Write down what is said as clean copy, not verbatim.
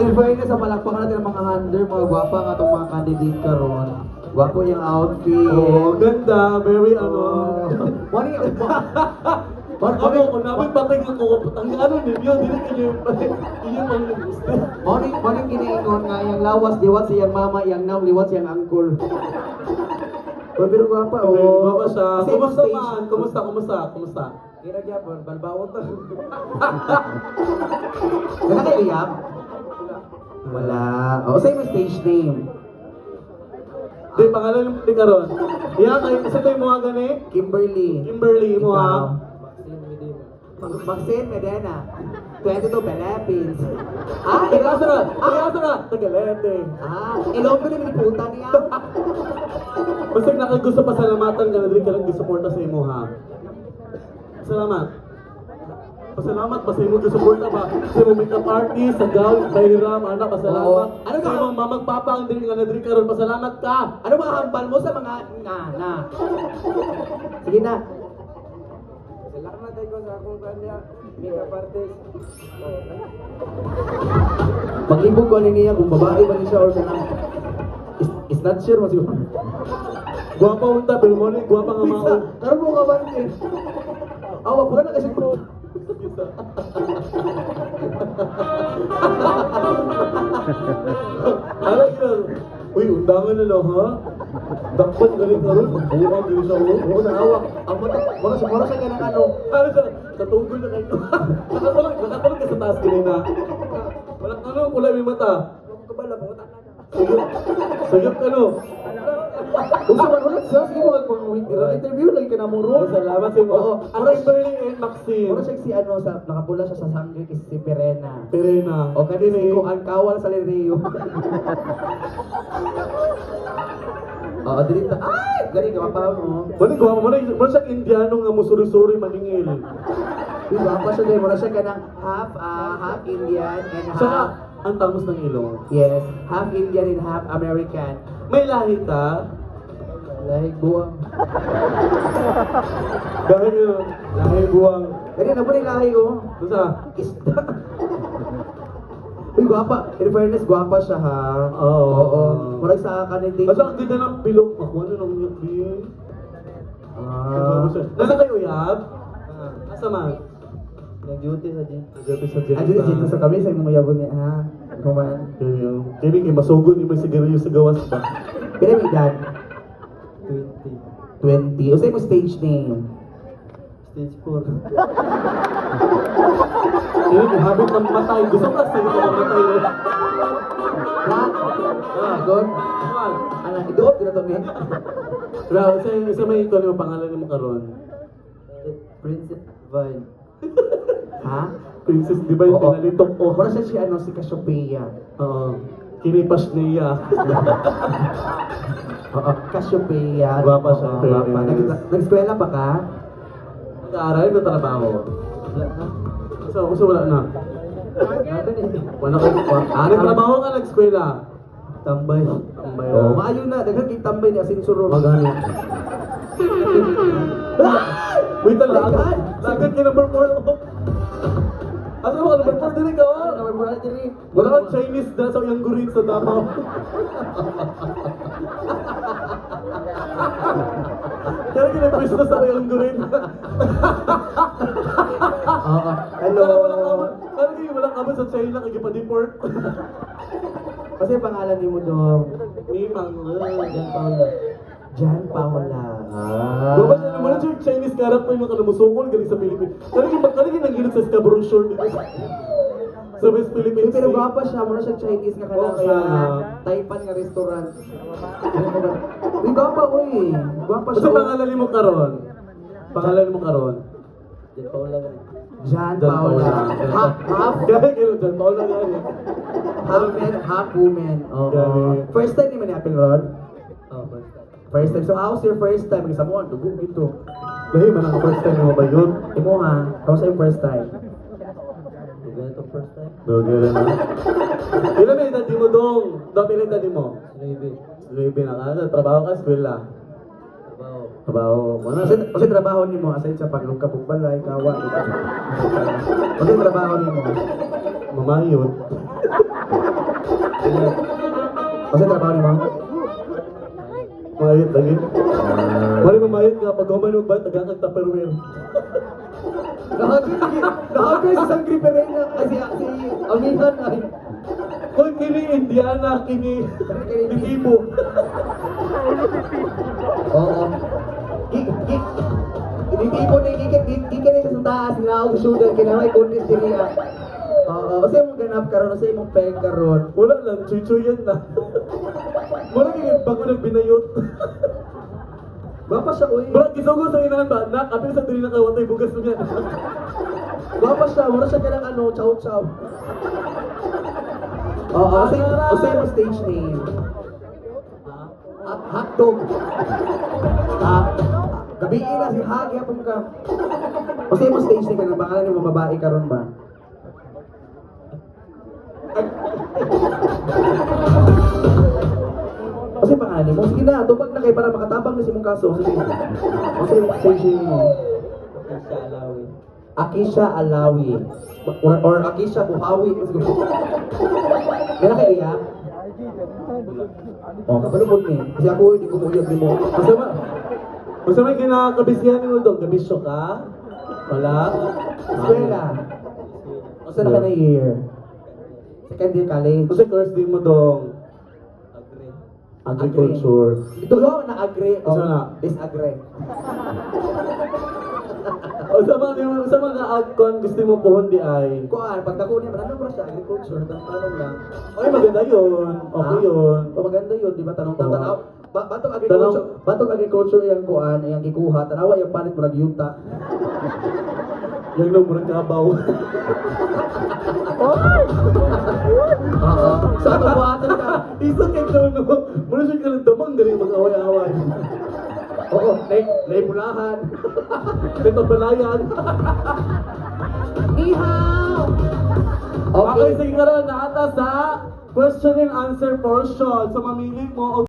in fairness sa palakpakan natin ang mga hunter, mga gwapa nga itong mga candidate karon. Gwapo yung outfit. Oh, ganda. Very ano. Mani, Ako, kung namin patay ng kukupot, ang ano ninyo, dili kayo pang mani giniingon nga yung lawas, liwat siyang mama, yung now, liwat siyang uncle. Oh, pero gwapa, oh. Baba siya. Same Kumusta stage. man? Kumusta? Kira gyapon, balbawon to. Kana kay Iyam? Wala. Oh, same stage name. Di, pangalan ni Karon. Iya, kayo, isa tayo mga gani? Kimberly. Kimberly mo ha? Maxine Medina. 22 Philippines. Ikaso na! Tagalete. Ilonggo din yung puta niya. Basta nakagusto pasalamatan ka na din ka lang gisuporta sa imo ha. Salamat. Pasalamat ba sa imo gisuporta ba? Sa imo makeup artist, sa gown, bayram, anak, pasalamat. Oo. Ano sa ba? imo mamagpapa ang din nga nadiri karon, pasalamat ka. Ano mga hambal mo sa mga nana? Sige na. Salamat ko sa akong kanya, makeup artist. Maglibog ko niya kung babae ba niya siya or kanang is not sure mo siguro. Guwapa unta, pero mo ni guwapa nga maon. Karon mo ka ba ni? Awa ko na kasi ko. Ano yun? Uy, undangan na lang ha? Dakpan galing karon, magbuka din siya oh. Oo na awa. Ang mura sa kanang ano. Ano siya? Katugol na kayo. Nakatulog ka sa taas kanina. Walang ano, kulay may mata. Kabala, mga tanan. Sayap ka no. Kung sa manulat siya, sige mo interview lagi ka na mo ro. Salamat sa iyo. Oo. Ano Kimberly and Maxine? Mura siya si ano sa nakapula siya sa sangre kay si Perena. Perena. O kanina ko ang kawal sa Lereo. Oo, dili ta. Ay, gani ka pa mo. Mani guwapa mo na siya Indiano nga musuri-suri maningil. Di ba pa siya din mura siya kanang half Indian and Saka, half ang tangos ng ilong. yes, half Indian and half American. May lahi ka? Like buwang. Dahil yun, lahi buwang. Gani na po ni lahi ko. Basta, Isda. Uy, gwapa. In fairness, gwapa siya ha. Oo. Oo. Murag sa kaninding. basta ang ganda ng pilok. Ako, ano nang yun, din? Nasa kayo, Yab? Asa man? Nag-duty sa gym. Nag-duty sa Jetta. Adyo dito sa kami sa imong yabon niya ha. Kuman. Kaya kay masugod ni may sigarilyo sa gawas ba? Kaya may edad? 20. 20. O sa imong stage name? Stage 4. Kaya kay habit ng matay. Gusto ka sa ito mamatay. Ha? God? Ano, idoot na to ni. Pero isa may ito yung pangalan mo karon. Princess Vine. Ha? Princess, di ba yung Oo. pinalitok ko? Mura siya si ano, si Cassiopeia. Oo. Kinipas niya. Oo, Cassiopeia. Gwapa siya. Oo, gwapa. Nag-eskwela pa ka? Nag-aaral na trabaho. Wala na. So wala na. Wala ka pa. Nagtrabaho ka nag-eskwela. Tambay. Tambay Oo, maayo na. Daghan kay tambay ni Asin Suror. Magani. Wait lang, Oh my God! lagad ka number 4. Ano mo, number 4 din ka? Number 4 diri. Wala kang Chinese na sa iyang gurin sa Davao. Kaya kinatwist na sa iyang gurin. Oo. Hello. Ano kayo, walang kabon sa China, kaya pa-deport. Kasi pangalan ni mo dong. Ni Mang, Jan Paula. Jan Paula. Babat na naman siya Chinese character yung kanamusukol galing sa Pilipinas. Kanagin nagilid sa Scarborough Shore dito sa West Philippines. Pero gwapa siya, muna siya Chinese nga kanang Oo, kaya sa nga. Taipan nga restaurant. Uy, gwapa uy. Gwapa Basta siya. pangalan mo karon. Pangalan mo karon. Jan Paula ka. Jan Jan Paula. Paula. Half Gaya kayo, Jan Paula gaya. men, half woman. Oo. Gabi. First time ni man ni Apple Rod? Oh, first time. First time. So, how's your first time? Isa mo, dugo ito. Dahil man ang first time mo ba yun? Imo ha, how's your first time? Ganito first time. Dogera na. Ilan may edad mo dong? Pila edad mo? Navy. Luibe na ka. Trabaho ka, eskwela. Trabaho. Trabaho mo na. Kasi trabaho ni mo, aside sa paglungkap ug balay, kawa. Kasi trabaho ni mo. Mamayot. Kasi trabaho ni ma'am. Mayit lagi. Wala mamayit nga, pag human magbayad, nagkakag Tupperware. Nakagay sa Sangri Perena kasi si Amihan ay Kung kini Indiana, kini Bitibo. oo. Tinitipo na gikan na sa taas na ako sudan kinamay kundis diri. Oo, kasi mo ganap karon sa imong peg karon. Wala lang, chuy-chuyan na. Wala kaya bago nagbinayot. Bapa siya uy. Wala, gisugo sa inahan ba? Nak, apil sa dili na kawatay bugas na niya. Bapa siya, wala siya kanang ano, chow-chow. Oo, kasi mo stage name. Hotdog. Gabi na si Hagi apong ka. Kasi mo stage name ka na pangalan ni mo babae karon ba? Kasi pangalan mo, sige na, tubag na kayo para makatabang na si mong kaso. Sige. Kasi stage name mo. Akisha Alawi. Or Akisha Buhawi. Meron kayo iyak? Oh, kapalubog ni. Kasi ako hindi ko muyag ni mo. Masama yung kinakabisihan ni Uldog. Gabisyo ka? Wala? Eskwela. O saan ka na year? Second year college. Kasi course din mo dong. Agriculture. Ito daw na agree. Isa na. Disagree. O sa mga agcon gusto mo pohon di ay. Kuan, pag dako niya, ano ba siya? Agriculture, tanong lang. Ay, maganda yun. Okay yun. O maganda yun, di ba? Tanong Oo. tanaw. Batong agriculture yung kuan, yung gikuha, tanawa yung palit mo nagyuta. Yung lang murang kabaw. Oo. Sa kabuhatan ka. Isang kay Tono. Muna siya ka ng damang galing mag-away-away. Oo, naipulahan. Nagpapalayan. Ihaw! Okay, sige nga rin. Naata sa question and answer portion. So, mamili mo